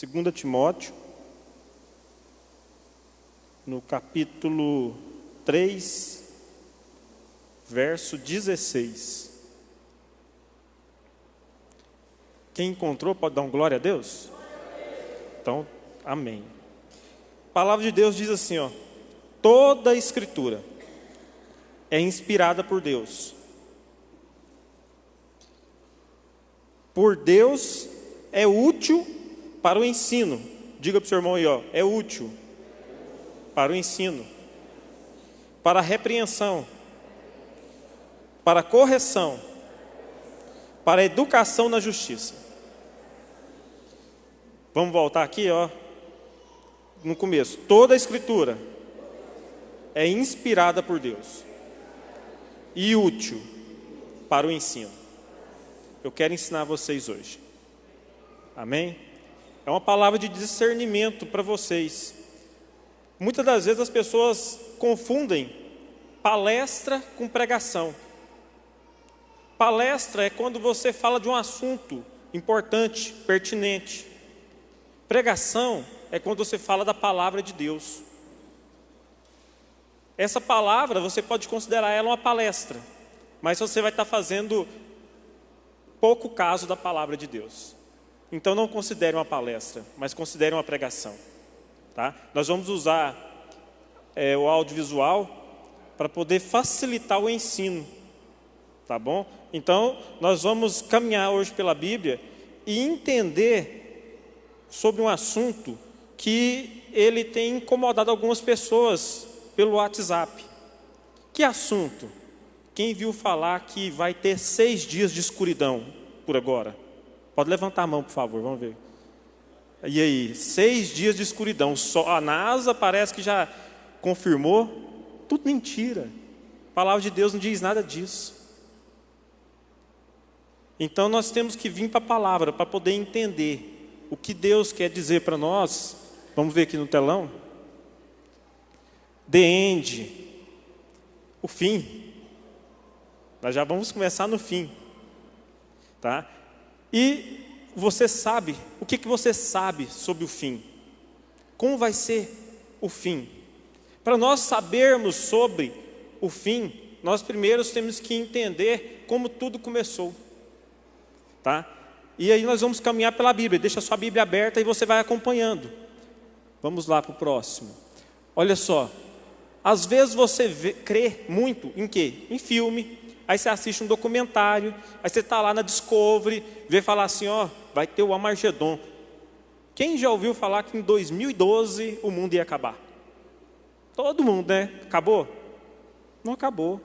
2 Timóteo, no capítulo 3, verso 16. Quem encontrou pode dar um glória a Deus? Então, amém. A palavra de Deus diz assim, ó: toda a Escritura é inspirada por Deus. Por Deus é útil para o ensino. Diga para o seu irmão aí, ó, é útil para o ensino, para a repreensão, para a correção, para a educação na justiça. Vamos voltar aqui, ó, no começo. Toda a Escritura é inspirada por Deus e útil para o ensino. Eu quero ensinar vocês hoje. Amém? É uma palavra de discernimento para vocês. Muitas das vezes as pessoas confundem palestra com pregação. Palestra é quando você fala de um assunto importante, pertinente. Pregação é quando você fala da palavra de Deus. Essa palavra você pode considerar ela uma palestra, mas você vai estar fazendo pouco caso da palavra de Deus. Então não considere uma palestra, mas considere uma pregação, tá? Nós vamos usar o audiovisual para poder facilitar o ensino, tá bom? Então nós vamos caminhar hoje pela Bíblia e entender sobre um assunto que ele tem incomodado algumas pessoas pelo WhatsApp. Que assunto? Quem viu falar que vai ter 6 dias de escuridão por agora? Pode levantar a mão, por favor, vamos ver. E aí, 6 dias de escuridão. Só a NASA parece que já confirmou. Tudo mentira. A palavra de Deus não diz nada disso. Então nós temos que vir para a palavra para poder entender o que Deus quer dizer para nós. Vamos ver aqui no telão. The end. O fim. Nós já vamos começar no fim, tá? E você sabe, o que você sabe sobre o fim? Como vai ser o fim? Para nós sabermos sobre o fim, nós primeiro temos que entender como tudo começou, tá? E aí nós vamos caminhar pela Bíblia. Deixa a sua Bíblia aberta e você vai acompanhando. Vamos lá para o próximo. Olha só, às vezes você crê muito em quê? Em filme. Aí você assiste um documentário, aí você está lá na Discovery, vê falar assim, ó, vai ter o Armagedon. Quem já ouviu falar que em 2012 o mundo ia acabar? Todo mundo, né? Acabou? Não acabou.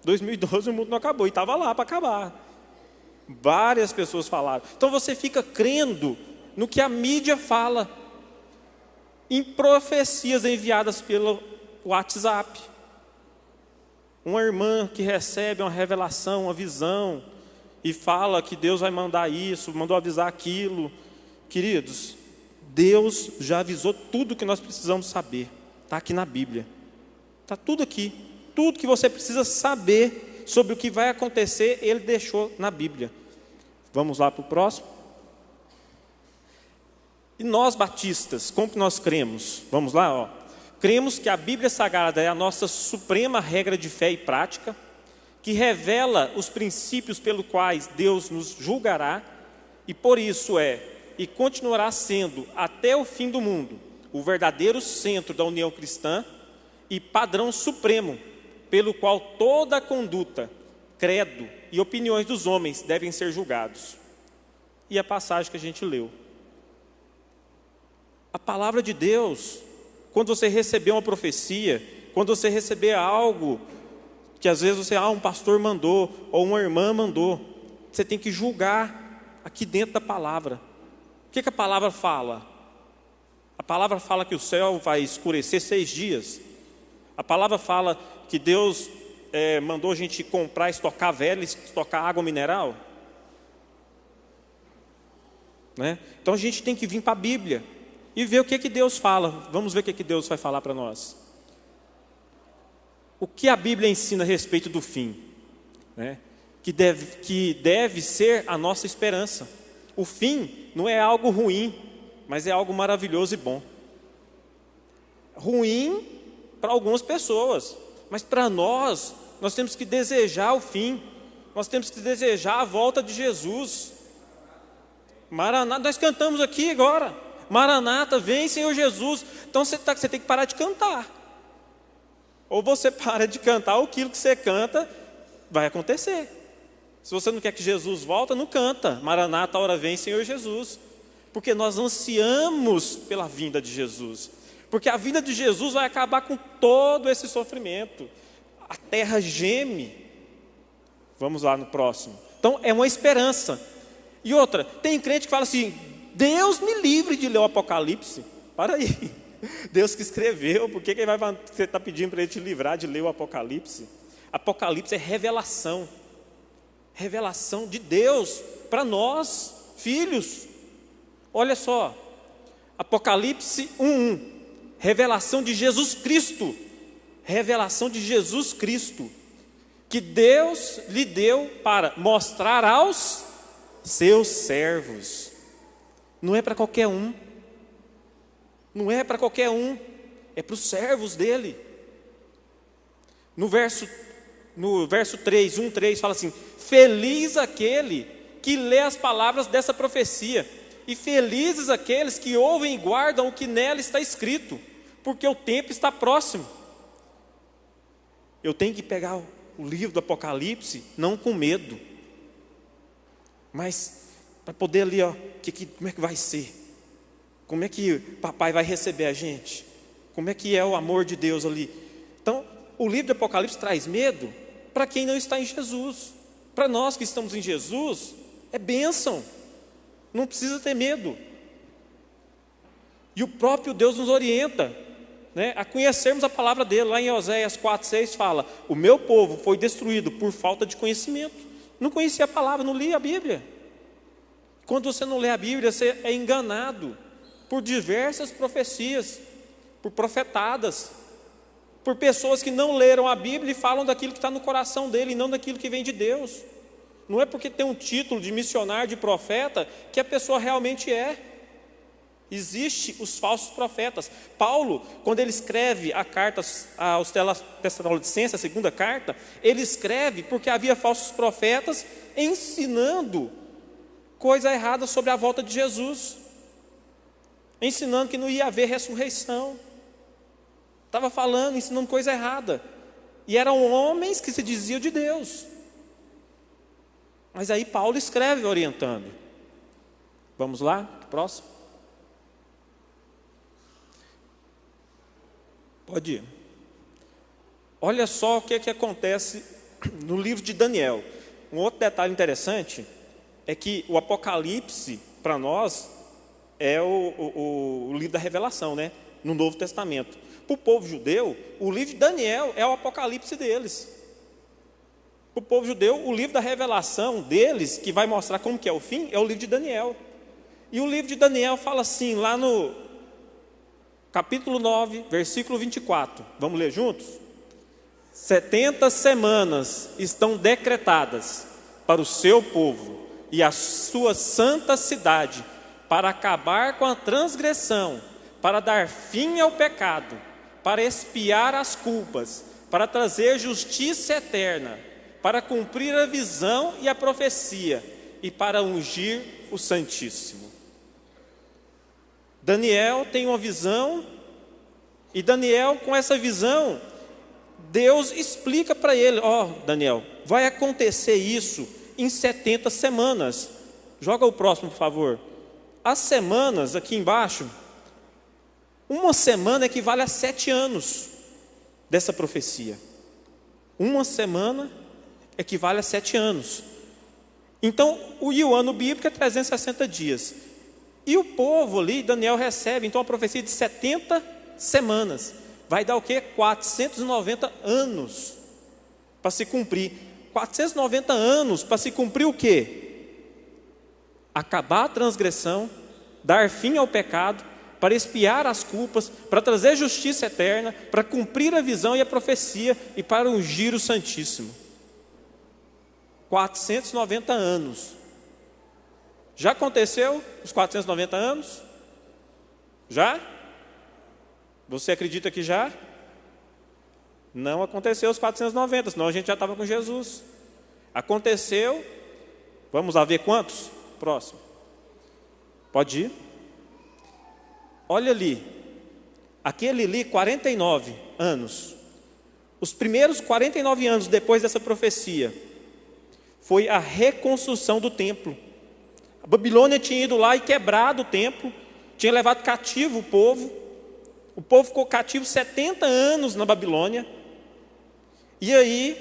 2012 o mundo não acabou, e estava lá para acabar. Várias pessoas falaram. Então você fica crendo no que a mídia fala, em profecias enviadas pelo WhatsApp. Uma irmã que recebe uma revelação, uma visão, e fala que Deus vai mandar isso, mandou avisar aquilo. Queridos, Deus já avisou tudo que nós precisamos saber. Está aqui na Bíblia. Está tudo aqui. Tudo que você precisa saber sobre o que vai acontecer, Ele deixou na Bíblia. Vamos lá para o próximo. E nós batistas, como que nós cremos? Vamos lá, ó. Cremos que a Bíblia Sagrada é a nossa suprema regra de fé e prática, que revela os princípios pelos quais Deus nos julgará, e por isso é, e continuará sendo, até o fim do mundo, o verdadeiro centro da união cristã e padrão supremo, pelo qual toda a conduta, credo e opiniões dos homens devem ser julgados. E a passagem que a gente leu. A palavra de Deus, quando você receber uma profecia, quando você receber algo que às vezes um pastor mandou, ou uma irmã mandou, você tem que julgar aqui dentro da palavra. O que a palavra fala? A palavra fala que o céu vai escurecer 6 dias. A palavra fala que Deus mandou a gente comprar, estocar vela, estocar água mineral, né? Então a gente tem que vir para a Bíblia e ver o que Deus fala. Vamos ver o que Deus vai falar para nós. O que a Bíblia ensina a respeito do fim, né? Que deve ser a nossa esperança. O fim não é algo ruim, mas é algo maravilhoso e bom. Ruim para algumas pessoas, mas para nós temos que desejar o fim, nós temos que desejar a volta de Jesus. Maranata, nós cantamos aqui agora, Maranata, vem Senhor Jesus. Então você tem que parar de cantar, ou você para de cantar aquilo que você canta, vai acontecer. Se você não quer que Jesus volte, não canta Maranata, ora vem Senhor Jesus, porque nós ansiamos pela vinda de Jesus, porque a vinda de Jesus vai acabar com todo esse sofrimento, a terra geme. Vamos lá no próximo. Então é uma esperança. E outra, tem crente que fala assim, Deus me livre de ler o Apocalipse. Para aí, Deus que escreveu, por que você está pedindo para Ele te livrar de ler o Apocalipse? Apocalipse é revelação, revelação de Deus para nós, filhos. Olha só, Apocalipse 1:1, revelação de Jesus Cristo, revelação de Jesus Cristo, que Deus lhe deu para mostrar aos seus servos. Não é para qualquer um, não é para qualquer um, é para os servos dele. No verso 3, 1:3 fala assim, feliz aquele que lê as palavras dessa profecia, e felizes aqueles que ouvem e guardam o que nela está escrito, porque o tempo está próximo. Eu tenho que pegar o livro do Apocalipse, não com medo, mas para poder ali, como é que vai ser? Como é que papai vai receber a gente? Como é que é o amor de Deus ali? Então, o livro do Apocalipse traz medo para quem não está em Jesus. Para nós que estamos em Jesus, é bênção, não precisa ter medo. E o próprio Deus nos orienta, né, a conhecermos a palavra dele. Lá em Oséias 4:6 fala, o meu povo foi destruído por falta de conhecimento. Não conhecia a palavra, não lia a Bíblia. Quando você não lê a Bíblia, você é enganado por diversas profecias, por profetadas, por pessoas que não leram a Bíblia e falam daquilo que está no coração dele e não daquilo que vem de Deus. Não é porque tem um título de missionário, de profeta, que a pessoa realmente é. Existem os falsos profetas. Paulo, quando ele escreve a carta aos Tessalonicenses, a segunda carta, ele escreve porque havia falsos profetas ensinando coisa errada sobre a volta de Jesus, ensinando que não ia haver ressurreição. Estava falando, ensinando coisa errada. E eram homens que se diziam de Deus. Mas aí Paulo escreve orientando. Vamos lá, próximo. Pode ir. Olha só o que acontece no livro de Daniel. Um outro detalhe interessante é que o Apocalipse, para nós, é o livro da revelação, né? No Novo Testamento. Para o povo judeu, o livro de Daniel é o Apocalipse deles. Para o povo judeu, o livro da revelação deles, que vai mostrar como que é o fim, é o livro de Daniel. E o livro de Daniel fala assim, lá no capítulo 9, versículo 24. Vamos ler juntos? 70 semanas estão decretadas para o seu povo e a sua santa cidade, para acabar com a transgressão, para dar fim ao pecado, para expiar as culpas, para trazer justiça eterna, para cumprir a visão e a profecia, e para ungir o Santíssimo. Daniel tem uma visão, e Daniel, com essa visão, Deus explica para ele, Daniel, vai acontecer isso em 70 semanas. Joga o próximo, por favor. As semanas, aqui embaixo, uma semana equivale a 7 anos dessa profecia. Uma semana equivale a 7 anos. Então, o ano bíblico é 360 dias. E o povo ali, Daniel recebe, então, a profecia de 70 semanas. Vai dar o quê? 490 anos para se cumprir. 490 anos para se cumprir o quê? Acabar a transgressão, dar fim ao pecado, para expiar as culpas, para trazer justiça eterna, para cumprir a visão e a profecia e para ungir o Santíssimo. 490 anos. Já aconteceu os 490 anos? Já? Você acredita que já? Não aconteceu os 490, senão a gente já estava com Jesus. Aconteceu, vamos lá ver quantos? Próximo. Pode ir. Olha ali, aquele ali, 49 anos. Os primeiros 49 anos depois dessa profecia, foi a reconstrução do templo. A Babilônia tinha ido lá e quebrado o templo, tinha levado cativo o povo ficou cativo 70 anos na Babilônia, e aí,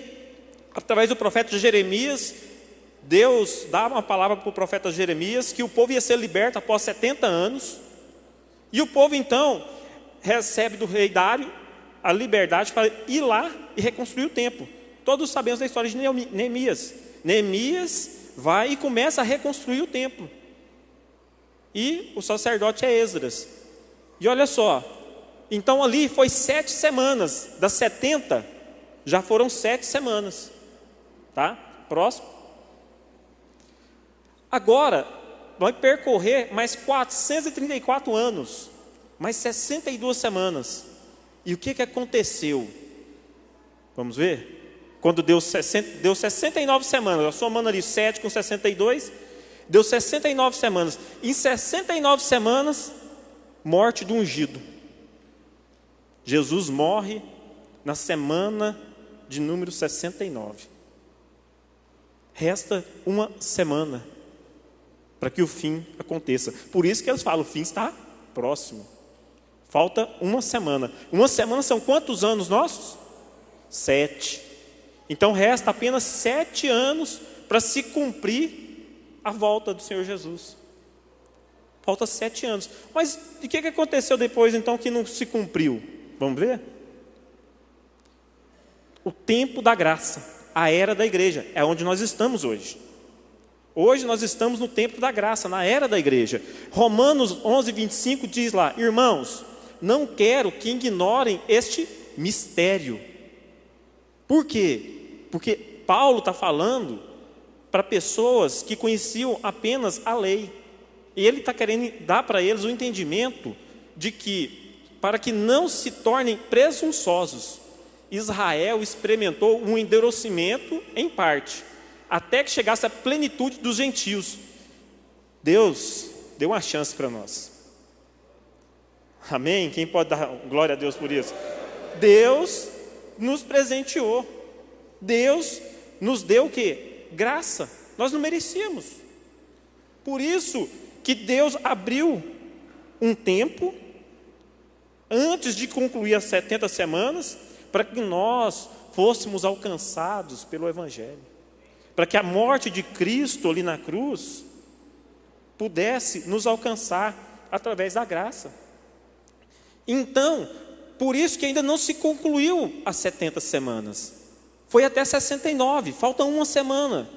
através do profeta Jeremias, Deus dá uma palavra para o profeta Jeremias, que o povo ia ser liberto após 70 anos, e o povo então, recebe do rei Dário, a liberdade para ir lá e reconstruir o templo. Todos sabemos da história de Neemias. Neemias vai e começa a reconstruir o templo, e o sacerdote é Esdras, e olha só, então ali foi 7 semanas, das 70, já foram 7 semanas, tá? Próximo. Agora, vai percorrer mais 434 anos, mais 62 semanas, e o que aconteceu? Vamos ver? Quando deu 69 semanas, somando ali 7 com 62, deu 69 semanas. Em 69 semanas, morte do ungido. Jesus morre na semana de número 69. Resta uma semana para que o fim aconteça. Por isso que eles falam, o fim está próximo. Falta uma semana. Uma semana são quantos anos nossos? 7. Então resta apenas 7 anos para se cumprir a volta do Senhor Jesus. Falta 7 anos. Mas o que aconteceu depois então que não se cumpriu? Vamos ver? O tempo da graça, a era da igreja, é onde nós estamos hoje. Hoje nós estamos no tempo da graça, na era da igreja. Romanos 11:25 diz lá: irmãos, não quero que ignorem este mistério. Por quê? Porque Paulo está falando para pessoas que conheciam apenas a lei. E ele está querendo dar para eles o entendimento de que, para que não se tornem presunçosos, Israel experimentou um endurecimento em parte, até que chegasse a plenitude dos gentios. Deus deu uma chance para nós. Amém? Quem pode dar glória a Deus por isso? Deus nos presenteou. Deus nos deu o quê? Graça. Nós não merecíamos. Por isso que Deus abriu um tempo antes de concluir as 70 semanas, para que nós fôssemos alcançados pelo Evangelho, para que a morte de Cristo ali na cruz pudesse nos alcançar através da graça. Então, por isso que ainda não se concluiu as 70 semanas, foi até 69, falta uma semana.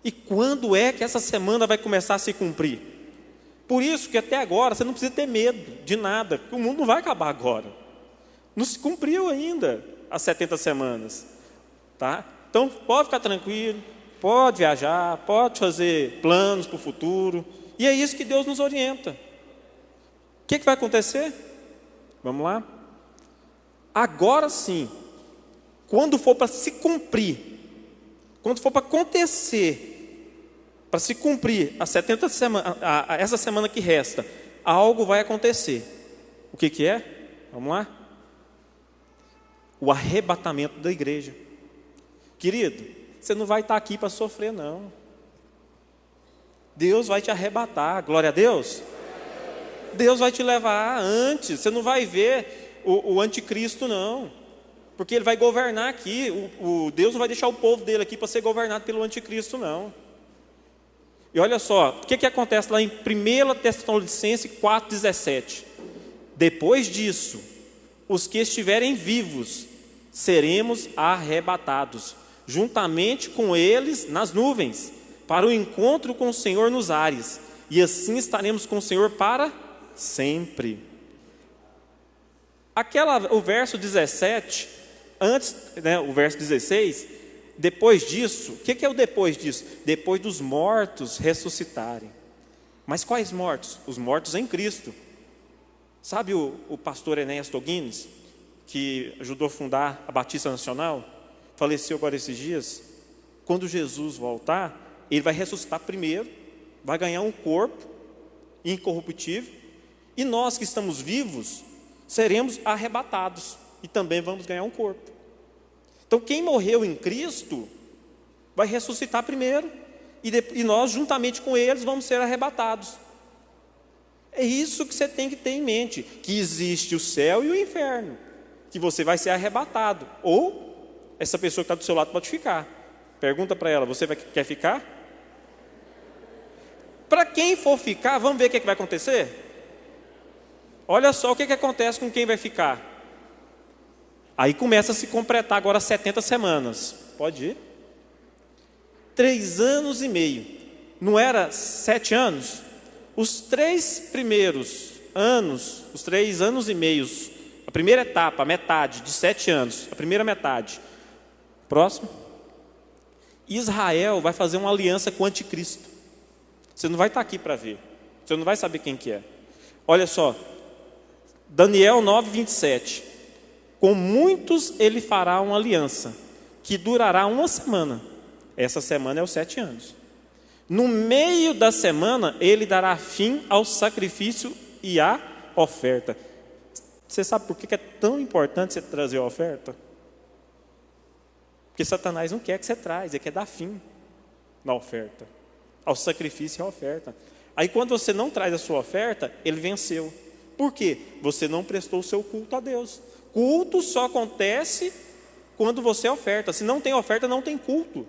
E quando é que essa semana vai começar a se cumprir? Por isso que até agora você não precisa ter medo de nada, porque o mundo não vai acabar agora. Não se cumpriu ainda as 70 semanas, tá? Então pode ficar tranquilo, pode viajar, pode fazer planos para o futuro, e é isso que Deus nos orienta. O que vai acontecer? Vamos lá? Agora sim, quando for para se cumprir, quando for para acontecer, para se cumprir as 70 semanas, essa semana que resta, algo vai acontecer. O que é? Vamos lá? O arrebatamento da igreja. Querido, você não vai estar aqui para sofrer, não. Deus vai te arrebatar, glória a Deus. Deus vai te levar antes, você não vai ver o anticristo, não. Porque ele vai governar aqui, Deus não vai deixar o povo dele aqui para ser governado pelo anticristo, não. E olha só, o que acontece lá em 1 Tessalonicenses 4,17? Depois disso, os que estiverem vivos, seremos arrebatados, juntamente com eles nas nuvens, para o encontro com o Senhor nos ares, e assim estaremos com o Senhor para sempre. O verso 17, antes, o verso 16... Depois disso, o que é o depois disso? Depois dos mortos ressuscitarem. Mas quais mortos? Os mortos em Cristo. Sabe o pastor Enéas Toguines, que ajudou a fundar a Batista Nacional? Faleceu agora esses dias. Quando Jesus voltar, ele vai ressuscitar primeiro, vai ganhar um corpo incorruptível, e nós que estamos vivos, seremos arrebatados, e também vamos ganhar um corpo. Então quem morreu em Cristo, vai ressuscitar primeiro, e nós juntamente com eles vamos ser arrebatados. É isso que você tem que ter em mente, que existe o céu e o inferno, que você vai ser arrebatado, ou essa pessoa que está do seu lado pode ficar. Pergunta para ela, você quer ficar? Para quem for ficar, vamos ver o que vai acontecer? Olha só o que acontece com quem vai ficar. Aí começa a se completar agora 70 semanas. Pode ir? 3 anos e meio. Não era 7 anos? Os 3 primeiros anos, os 3 anos e meios, a primeira etapa, a metade de 7 anos, a primeira metade. Próximo. Israel vai fazer uma aliança com o anticristo. Você não vai estar aqui para ver. Você não vai saber quem que é. Olha só. Daniel 9, 27. Com muitos ele fará uma aliança, que durará 1 semana. Essa semana é os 7 anos. No meio da semana, ele dará fim ao sacrifício e à oferta. Você sabe por que é tão importante você trazer a oferta? Porque Satanás não quer que você traz, ele quer dar fim na oferta, ao sacrifício e à oferta. Aí quando você não traz a sua oferta, ele venceu. Por quê? Você não prestou o seu culto a Deus. Culto só acontece quando você oferta. Se não tem oferta, não tem culto.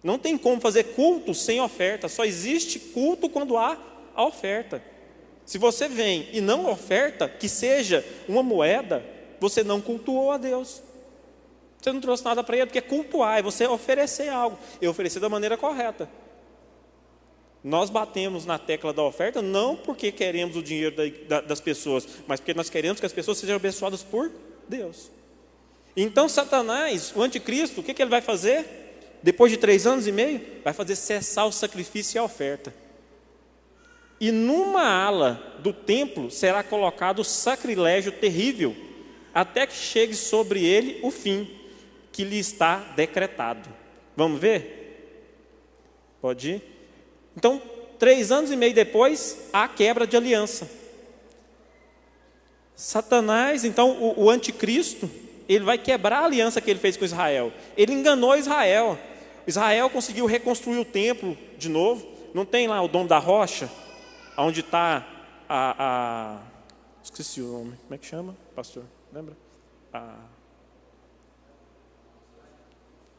Não tem como fazer culto sem oferta. Só existe culto quando há a oferta. Se você vem e não oferta, que seja uma moeda, você não cultuou a Deus. Você não trouxe nada para ele, porque cultuar é você oferecer algo, e oferecer da maneira correta. Nós batemos na tecla da oferta, não porque queremos o dinheiro das pessoas, mas porque nós queremos que as pessoas sejam abençoadas por Deus. Então Satanás, o anticristo, o que ele vai fazer? Depois de 3 anos e meio, vai fazer cessar o sacrifício e a oferta. E numa ala do templo será colocado o sacrilégio terrível, até que chegue sobre ele o fim, que lhe está decretado. Vamos ver? Pode ir? Então, 3 anos e meio depois, há quebra de aliança. Satanás, então, o anticristo, ele vai quebrar a aliança que ele fez com Israel. Ele enganou Israel. Israel conseguiu reconstruir o templo de novo. Não tem lá o Domo da Rocha, onde está esqueci o nome. Como é que chama, pastor? Lembra?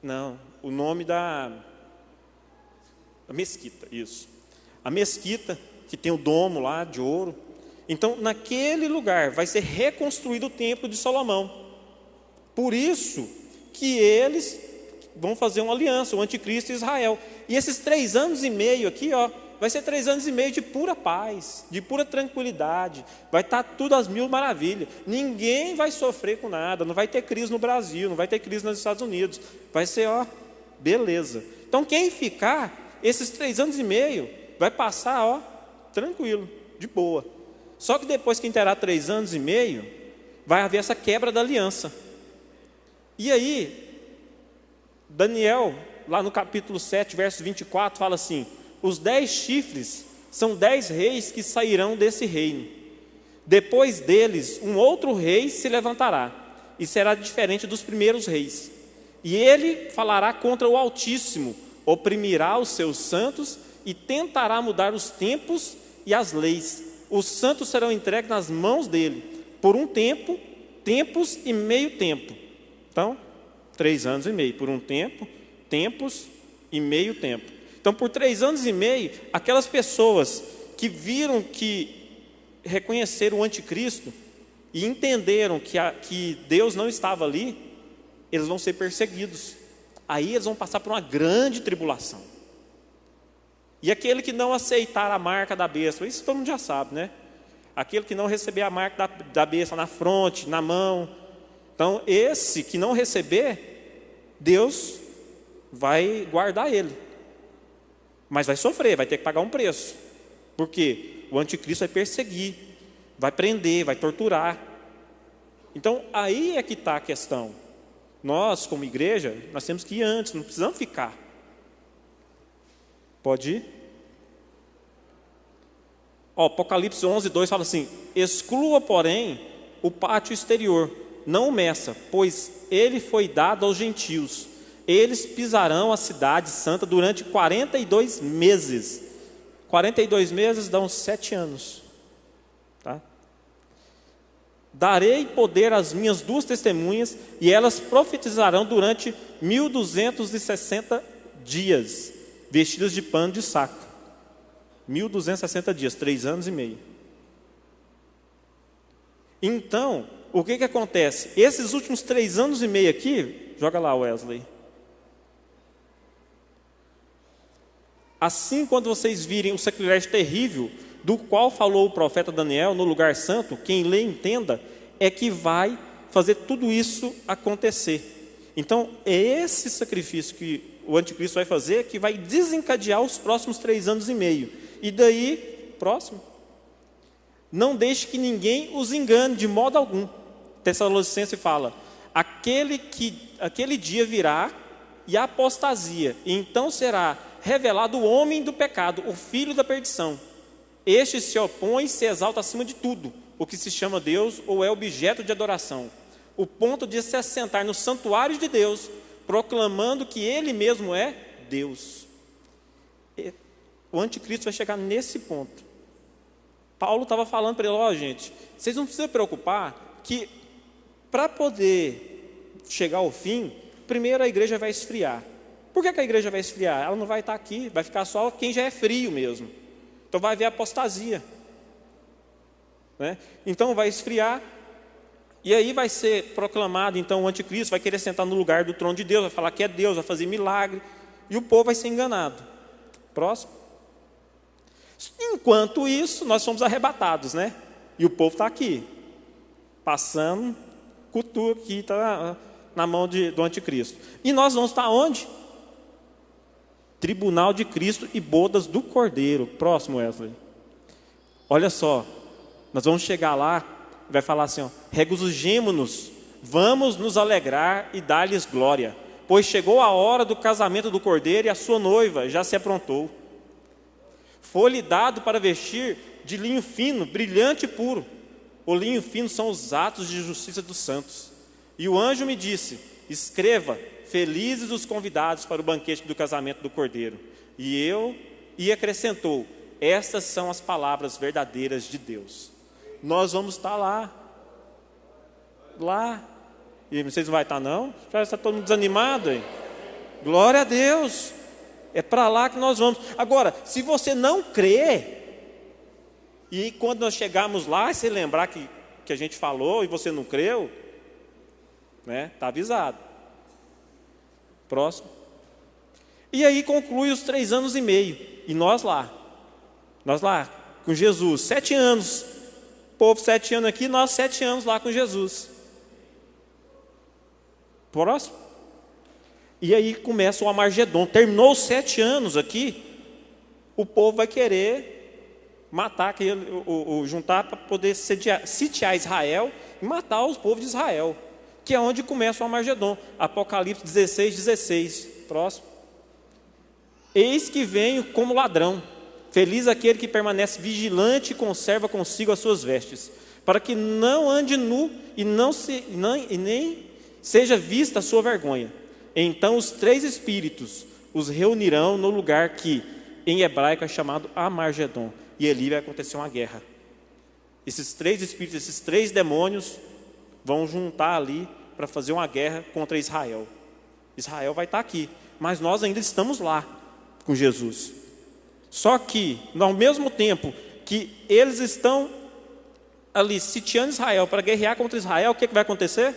Não, o nome da mesquita, isso. A mesquita, que tem o domo lá de ouro. Então, naquele lugar vai ser reconstruído o templo de Salomão. Por isso que eles vão fazer uma aliança, o anticristo e Israel. E esses 3 anos e meio aqui, vai ser 3 anos e meio de pura paz, de pura tranquilidade. Vai estar tudo às mil maravilhas. Ninguém vai sofrer com nada. Não vai ter crise no Brasil, não vai ter crise nos Estados Unidos. Vai ser, beleza. Então, quem ficar, esses 3 anos e meio, vai passar, tranquilo, de boa. Só que depois que interar 3 anos e meio, vai haver essa quebra da aliança. E aí, Daniel, lá no capítulo 7, verso 24, fala assim: os 10 chifres são 10 reis que sairão desse reino. Depois deles, um outro rei se levantará, e será diferente dos primeiros reis. E ele falará contra o Altíssimo, oprimirá os seus santos e tentará mudar os tempos e as leis. Os santos serão entregues nas mãos dele, por um tempo, tempos e meio tempo. Então, 3 anos e meio, por um tempo, tempos e meio tempo. Então, por 3 anos e meio, aquelas pessoas que viram que reconheceram o anticristo e entenderam que Deus não estava ali, eles vão ser perseguidos. Aí eles vão passar por uma grande tribulação. E aquele que não aceitar a marca da besta, isso todo mundo já sabe, né? Aquele que não receber a marca da besta na fronte, na mão. Então, esse que não receber, Deus vai guardar ele. Mas vai sofrer, vai ter que pagar um preço. Por quê? O anticristo vai perseguir, vai prender, vai torturar. Então, aí é que está a questão. Nós, como igreja, nós temos que ir antes, não precisamos ficar. Pode ir? Apocalipse 11:2 fala assim: exclua, porém, o pátio exterior, não o meça, pois ele foi dado aos gentios. Eles pisarão a cidade santa durante 42 meses. 42 meses dão 7 anos. Tá? Darei poder às minhas 2 testemunhas, e elas profetizarão durante 1260 dias, vestidas de pano de saco. 1260 dias, 3 anos e meio. Então, o que acontece? Esses últimos 3 anos e meio aqui, joga lá, Wesley. Assim, quando vocês virem o sacrilégio terrível, do qual falou o profeta Daniel no lugar santo, quem lê entenda, é que vai fazer tudo isso acontecer. Então, é esse sacrifício que o anticristo vai fazer que vai desencadear os próximos 3 anos e meio. E daí, próximo, não deixe que ninguém os engane de modo algum. Tessalonicenses fala: aquele dia virá e a apostasia, e então será revelado o homem do pecado, o filho da perdição. Este se opõe e se exalta acima de tudo o que se chama Deus ou é objeto de adoração, o ponto de se assentar no santuário de Deus, proclamando que ele mesmo é Deus. O anticristo vai chegar nesse ponto. Paulo estava falando para ele: gente, vocês não precisam se preocupar que para poder chegar ao fim, primeiro a igreja vai esfriar. Por que a igreja vai esfriar? Ela não vai estar aqui, vai ficar só quem já é frio mesmo. Então vai haver apostasia, né? Então vai esfriar, e aí vai ser proclamado, então o anticristo vai querer sentar no lugar do trono de Deus, vai falar que é Deus, vai fazer milagre, e o povo vai ser enganado. Próximo. Enquanto isso, nós somos arrebatados, né? E o povo está aqui, passando, cultura aqui, está na mão do anticristo. E nós vamos estar onde? Tribunal de Cristo e bodas do Cordeiro. Próximo, Wesley. Olha só, nós vamos chegar lá, vai falar assim: regozijemo-nos, vamos nos alegrar e dar-lhes glória, pois chegou a hora do casamento do Cordeiro e a sua noiva já se aprontou. Foi-lhe dado para vestir de linho fino, brilhante e puro. O linho fino são os atos de justiça dos santos. E o anjo me disse: escreva: felizes os convidados para o banquete do casamento do Cordeiro. E acrescentou: estas são as palavras verdadeiras de Deus. Nós vamos estar lá. E vocês não vão estar não? Já está todo mundo desanimado aí. Glória a Deus. É para lá que nós vamos. Agora, se você não crê, e quando nós chegarmos lá, se lembrar que a gente falou e você não creu, né? Está avisado. Próximo. E aí conclui os 3 anos e meio. E nós lá, com Jesus, 7 anos. O povo 7 anos aqui, nós 7 anos lá com Jesus. Próximo. E aí começa o Armagedon. Terminou os 7 anos aqui, o povo vai querer matar, juntar para poder sitiar Israel e matar os povos de Israel, que é onde começa o Armagedon. Apocalipse 16:16. Próximo. Eis que venho como ladrão. Feliz aquele que permanece vigilante e conserva consigo as suas vestes, para que não ande nu e nem seja vista a sua vergonha. Então os 3 espíritos os reunirão no lugar que em hebraico é chamado Armagedon, e ali vai acontecer uma guerra. Esses 3 espíritos, esses 3 demônios vão juntar ali para fazer uma guerra contra Israel. Israel vai estar aqui, mas nós ainda estamos lá com Jesus. Só que, ao mesmo tempo que eles estão ali sitiando Israel para guerrear contra Israel, o que vai acontecer?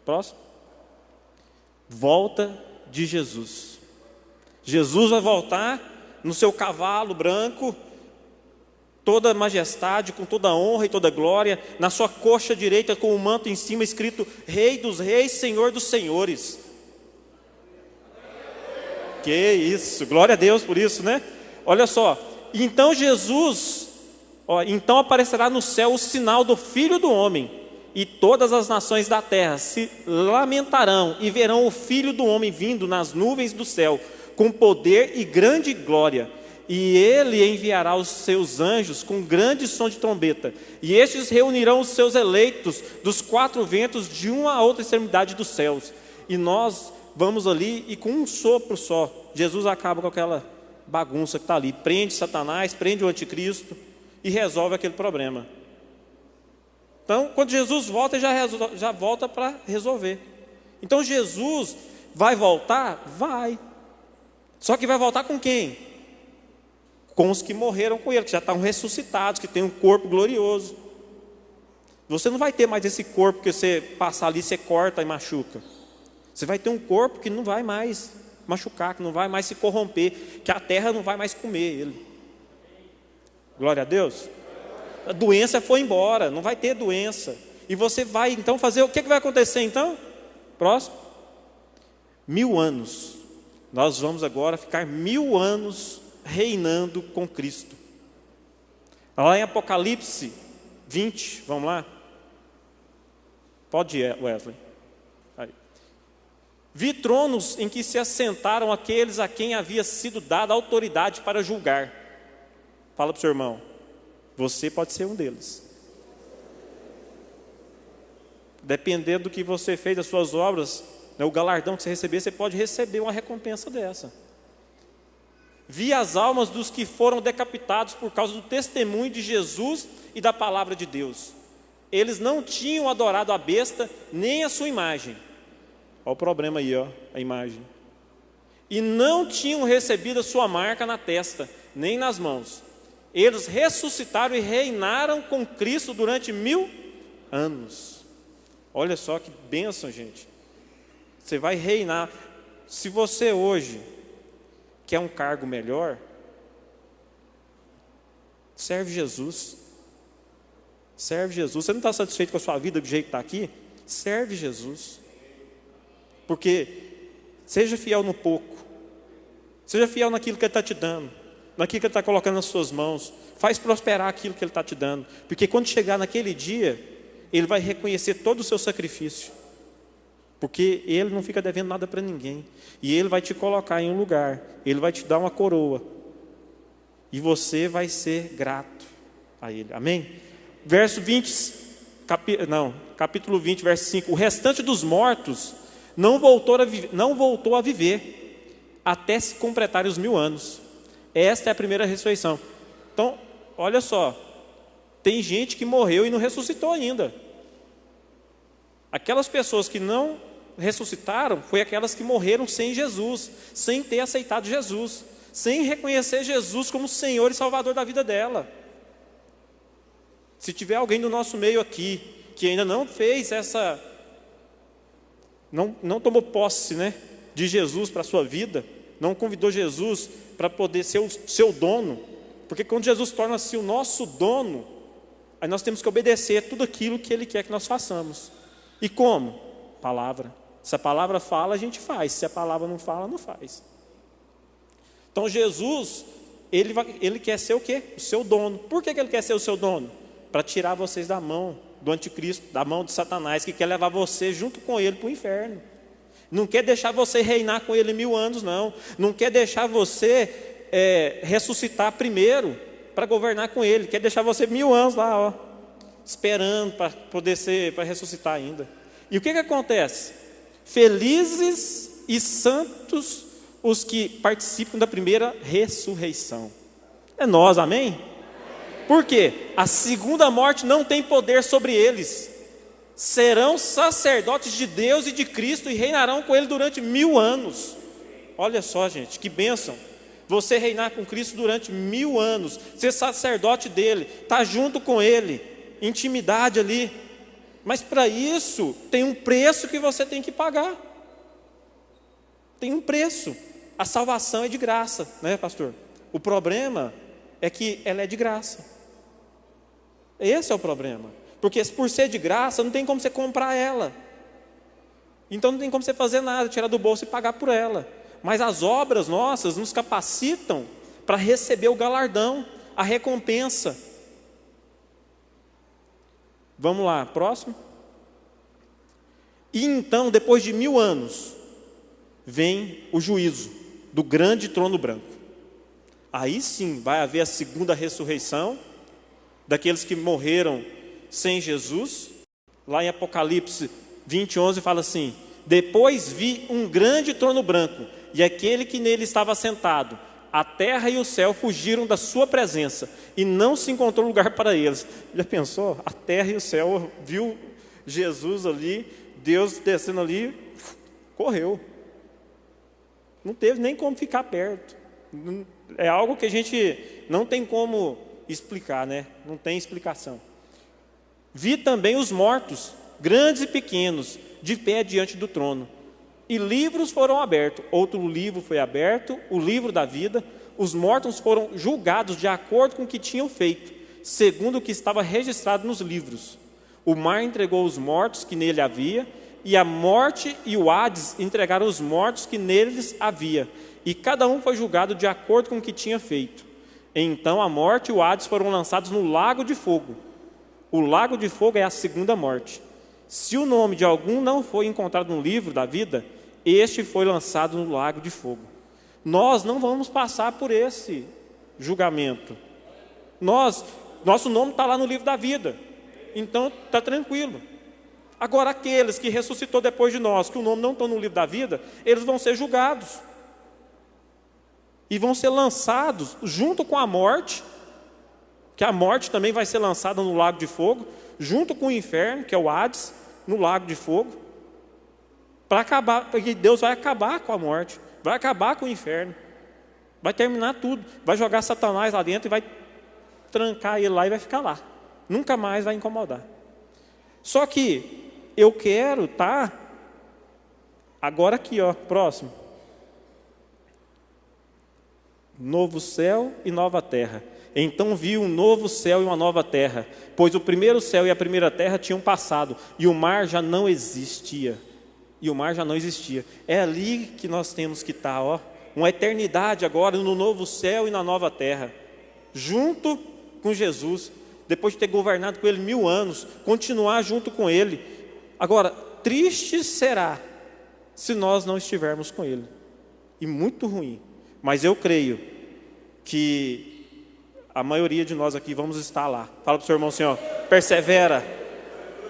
Próximo. Volta de Jesus. Jesus vai voltar no seu cavalo branco, toda majestade, com toda honra e toda glória, na sua coxa direita com o manto em cima escrito Rei dos Reis, Senhor dos Senhores. Que isso, glória a Deus por isso, né? Olha só, então Jesus, então aparecerá no céu o sinal do Filho do Homem, e todas as nações da terra se lamentarão e verão o Filho do Homem vindo nas nuvens do céu, com poder e grande glória. E ele enviará os seus anjos com grande som de trombeta, e estes reunirão os seus eleitos dos quatro ventos de uma a outra extremidade dos céus. E nós vamos ali e com um sopro só, Jesus acaba com aquela bagunça que está ali, prende Satanás, prende o anticristo e resolve aquele problema. Então, quando Jesus volta, ele já volta para resolver. Então, Jesus vai voltar? Vai. Só que vai voltar com quem? Com os que morreram com ele, que já estão ressuscitados, que têm um corpo glorioso. Você não vai ter mais esse corpo que você passar ali, você corta e machuca. Você vai ter um corpo que não vai mais machucar, que não vai mais se corromper, que a terra não vai mais comer ele. Glória a Deus. A doença foi embora, não vai ter doença. E você vai então fazer, o que vai acontecer então? Próximo. 1000 anos. Nós vamos agora ficar 1000 anos reinando com Cristo. Lá em Apocalipse 20, vamos lá? Pode ir, Wesley. Aí. Vi tronos em que se assentaram aqueles a quem havia sido dada autoridade para julgar. Fala para o seu irmão, você pode ser um deles. Dependendo do que você fez, das suas obras, né, o galardão que você receber, você pode receber uma recompensa dessa. Vi as almas dos que foram decapitados por causa do testemunho de Jesus e da palavra de Deus. Eles não tinham adorado a besta, nem a sua imagem. Olha o problema aí, a imagem. E não tinham recebido a sua marca na testa, nem nas mãos. Eles ressuscitaram e reinaram com Cristo durante 1000 anos. Olha só que bênção, gente. Você vai reinar. Se você hoje quer um cargo melhor, serve Jesus. Serve Jesus. Você não está satisfeito com a sua vida do jeito que está aqui? Serve Jesus. Porque seja fiel no pouco. Seja fiel naquilo que Ele está te dando, naquilo que Ele está colocando nas suas mãos. Faz prosperar aquilo que Ele está te dando. Porque quando chegar naquele dia, Ele vai reconhecer todo o seu sacrifício. Porque Ele não fica devendo nada para ninguém. E Ele vai te colocar em um lugar. Ele vai te dar uma coroa. E você vai ser grato a Ele. Amém? Capítulo 20, verso 5. O restante dos mortos não voltou a viver até se completarem os 1000 anos. Esta é a primeira ressurreição. Então, olha só. Tem gente que morreu e não ressuscitou ainda. Aquelas pessoas que não ressuscitaram, foi aquelas que morreram sem Jesus, sem ter aceitado Jesus, sem reconhecer Jesus como Senhor e Salvador da vida dela. Se tiver alguém do nosso meio aqui, que ainda não fez não tomou posse, né, de Jesus para a sua vida, não convidou Jesus para poder ser o seu dono, porque quando Jesus torna-se o nosso dono, aí nós temos que obedecer tudo aquilo que Ele quer que nós façamos. E como? Palavra. Se a palavra fala, a gente faz. Se a palavra não fala, não faz. Então Jesus, Ele quer ser o quê? O seu dono. Por que Ele quer ser o seu dono? Para tirar vocês da mão do anticristo, da mão de Satanás, que quer levar você junto com ele para o inferno. Não quer deixar você reinar com ele 1000 anos, não. Não quer deixar você ressuscitar primeiro para governar com ele. Quer deixar você 1000 anos lá, esperando para poder para ressuscitar ainda. E o que acontece? Felizes e santos os que participam da primeira ressurreição. É nós, amém? Por quê? A segunda morte não tem poder sobre eles. Serão sacerdotes de Deus e de Cristo e reinarão com Ele durante 1000 anos. Olha só, gente, que bênção. Você reinar com Cristo durante 1000 anos, ser sacerdote dele, estar junto com Ele, intimidade ali. Mas para isso, tem um preço que você tem que pagar. Tem um preço. A salvação é de graça, né, pastor? O problema é que ela é de graça. Esse é o problema. Porque por ser de graça, não tem como você comprar ela. Então não tem como você fazer nada, tirar do bolso e pagar por ela. mas as obras nossas nos capacitam para receber o galardão, a recompensa. Vamos lá, próximo. E então, depois de 1000 anos, vem o juízo do grande trono branco. Aí sim vai haver a segunda ressurreição daqueles que morreram sem Jesus. Lá em Apocalipse 20:11 fala assim: depois vi um grande trono branco, e aquele que nele estava sentado. A terra e o céu fugiram da sua presença, e não se encontrou lugar para eles. Já pensou? A terra e o céu viu Jesus ali, Deus descendo ali, correu. Não teve nem como ficar perto. É algo que a gente não tem como explicar, né? Não tem explicação. Vi também os mortos, grandes e pequenos, de pé diante do trono. E livros foram abertos. Outro livro foi aberto, o livro da vida. Os mortos foram julgados de acordo com o que tinham feito, segundo o que estava registrado nos livros. O mar entregou os mortos que nele havia, e a morte e o Hades entregaram os mortos que neles havia. E cada um foi julgado de acordo com o que tinha feito. Então a morte e o Hades foram lançados no lago de fogo. O lago de fogo é a segunda morte. Se o nome de algum não foi encontrado no livro da vida, este foi lançado no lago de fogo. Nós não vamos passar por esse julgamento. Nosso nome está lá no livro da vida. Então está tranquilo. Agora aqueles que ressuscitou depois de nós, que o nome não está no livro da vida, eles vão ser julgados. E vão ser lançados junto com a morte, que a morte também vai ser lançada no lago de fogo, junto com o inferno, que é o Hades, no lago de fogo, para acabar, porque Deus vai acabar com a morte, vai acabar com o inferno, vai terminar tudo, vai jogar Satanás lá dentro e vai trancar ele lá e vai ficar lá, nunca mais vai incomodar. Só que eu quero agora aqui, ó, próximo. Novo céu e nova terra. Então vi um novo céu e uma nova terra, pois o primeiro céu e a primeira terra tinham passado, e o mar já não existia. É ali que nós temos que estar, ó, uma eternidade agora no novo céu e na nova terra, junto com Jesus, depois de ter governado com Ele 1000 anos, continuar junto com Ele. Agora, triste será se nós não estivermos com Ele, e muito ruim, mas eu creio que a maioria de nós aqui vamos estar lá. Fala para o seu irmão assim, ó, persevera.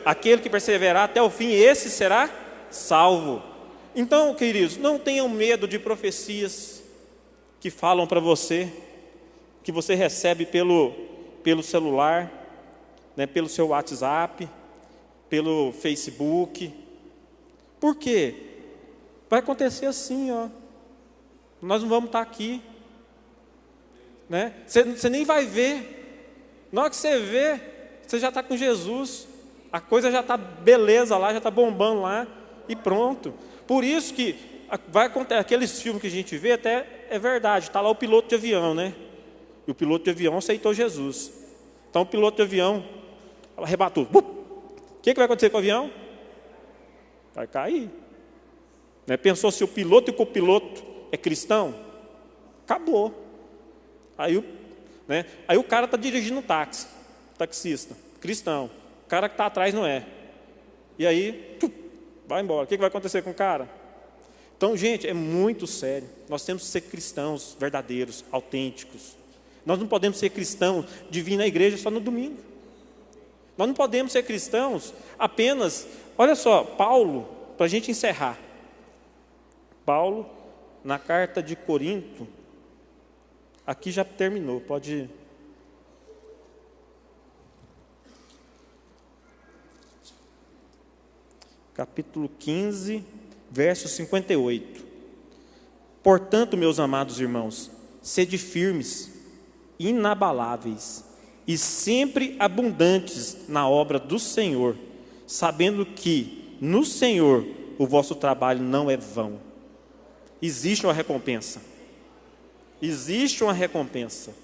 Aquele que perseverar até o fim, esse será salvo. Então, queridos, não tenham medo de profecias que falam para você, que você recebe pelo celular, né, pelo seu WhatsApp, pelo Facebook. Por quê? Vai acontecer assim, ó. Nós não vamos estar aqui, né? Você nem vai ver. Na hora que você vê, você já está com Jesus. A coisa já está beleza lá, já está bombando lá e pronto. Por isso que vai acontecer, aqueles filmes que a gente vê, até é verdade, está lá o piloto de avião, né? E o piloto de avião aceitou Jesus. Então o piloto de avião arrebatou. O que vai acontecer com o avião? Vai cair. Né? Pensou se o piloto e o copiloto é cristão? Acabou. Aí o cara está dirigindo um táxi, taxista, cristão. O cara que está atrás não é. E aí, vai embora. O que vai acontecer com o cara? Então, gente, é muito sério. Nós temos que ser cristãos verdadeiros, autênticos. Nós não podemos ser cristãos de vir na igreja só no domingo. Nós não podemos ser cristãos apenas... Olha só, Paulo, para a gente encerrar. Paulo, na carta de Corinto, aqui já terminou, pode ir. Capítulo 15, verso 58. Portanto, meus amados irmãos, sede firmes, inabaláveis e sempre abundantes na obra do Senhor, sabendo que no Senhor o vosso trabalho não é vão. Existe uma recompensa. Existe uma recompensa.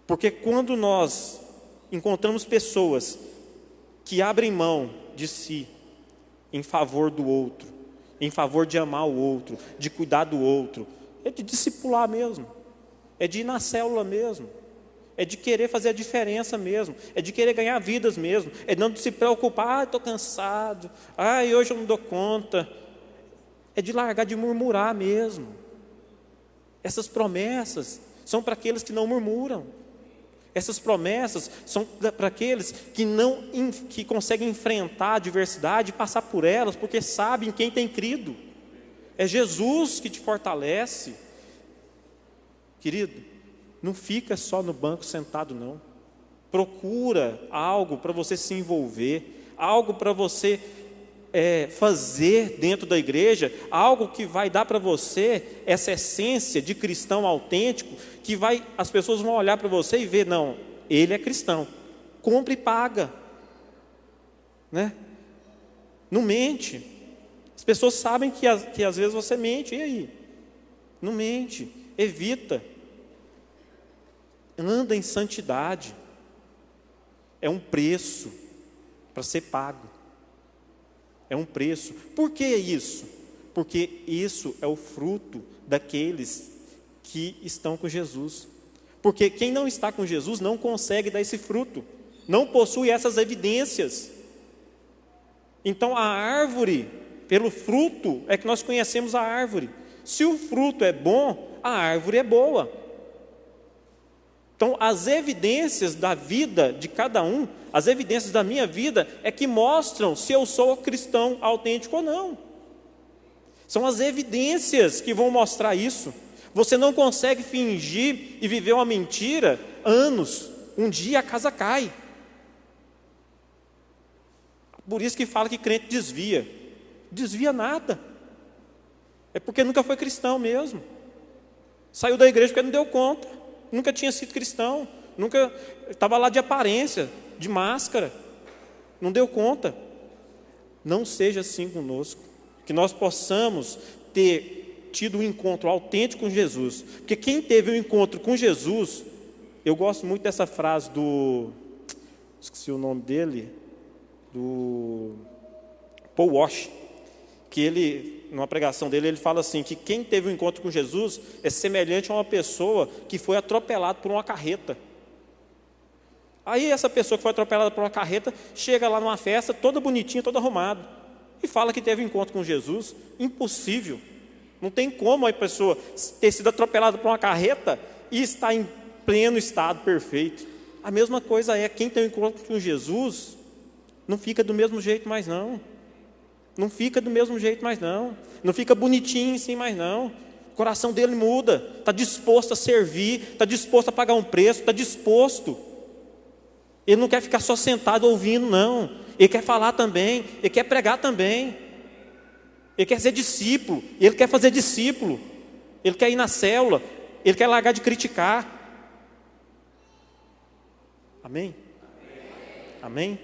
Porque quando nós encontramos pessoas que abrem mão de si em favor do outro, em favor de amar o outro, de cuidar do outro, é de discipular mesmo, é de ir na célula mesmo, é de querer fazer a diferença mesmo, é de querer ganhar vidas mesmo, é de não se preocupar, estou cansado, hoje eu não dou conta, é de largar de murmurar mesmo. Essas promessas são para aqueles que não murmuram, essas promessas são para aqueles que conseguem enfrentar a adversidade e passar por elas, porque sabem quem tem crido, é Jesus que te fortalece. Querido, não fica só no banco sentado não, procura algo para você se envolver, algo para você fazer dentro da igreja, algo que vai dar para você essa essência de cristão autêntico, que as pessoas vão olhar para você e ver, não, ele é cristão, compra e paga, né? Não mente. As pessoas sabem que às vezes você mente, e aí? Não mente, evita, anda em santidade, é um preço para ser pago, é um preço. Por que isso? Porque isso é o fruto daqueles que estão com Jesus, porque quem não está com Jesus não consegue dar esse fruto, não possui essas evidências. Então a árvore, pelo fruto é que nós conhecemos a árvore. Se o fruto é bom, a árvore é boa. Então as evidências da vida de cada um, as evidências da minha vida é que mostram se eu sou cristão autêntico ou não. São as evidências que vão mostrar isso. Você não consegue fingir e viver uma mentira anos, um dia a casa cai. Por isso que fala que crente desvia nada, é porque nunca foi cristão mesmo, saiu da igreja porque não deu conta, nunca tinha sido cristão, nunca estava lá de aparência, de máscara, não deu conta. Não seja assim conosco, que nós possamos ter tido um encontro autêntico com Jesus, porque quem teve um encontro com Jesus, eu gosto muito dessa frase esqueci o nome dele, do Paul Walsh, que ele, numa pregação dele, ele fala assim, que quem teve um encontro com Jesus é semelhante a uma pessoa que foi atropelada por uma carreta. Aí essa pessoa que foi atropelada por uma carreta chega lá numa festa, toda bonitinha, toda arrumada, e fala que teve um encontro com Jesus. Impossível. Não tem como a pessoa ter sido atropelada por uma carreta e estar em pleno estado perfeito. A mesma coisa é, quem tem um encontro com Jesus não fica do mesmo jeito mais não. Não fica do mesmo jeito mais não. Não fica bonitinho assim mais não. O coração dele muda. Está disposto a servir. Está disposto a pagar um preço. Está disposto. Ele não quer ficar só sentado ouvindo não. Ele quer falar também. Ele quer pregar também. Ele quer ser discípulo. Ele quer fazer discípulo. Ele quer ir na célula. Ele quer largar de criticar. Amém? Amém?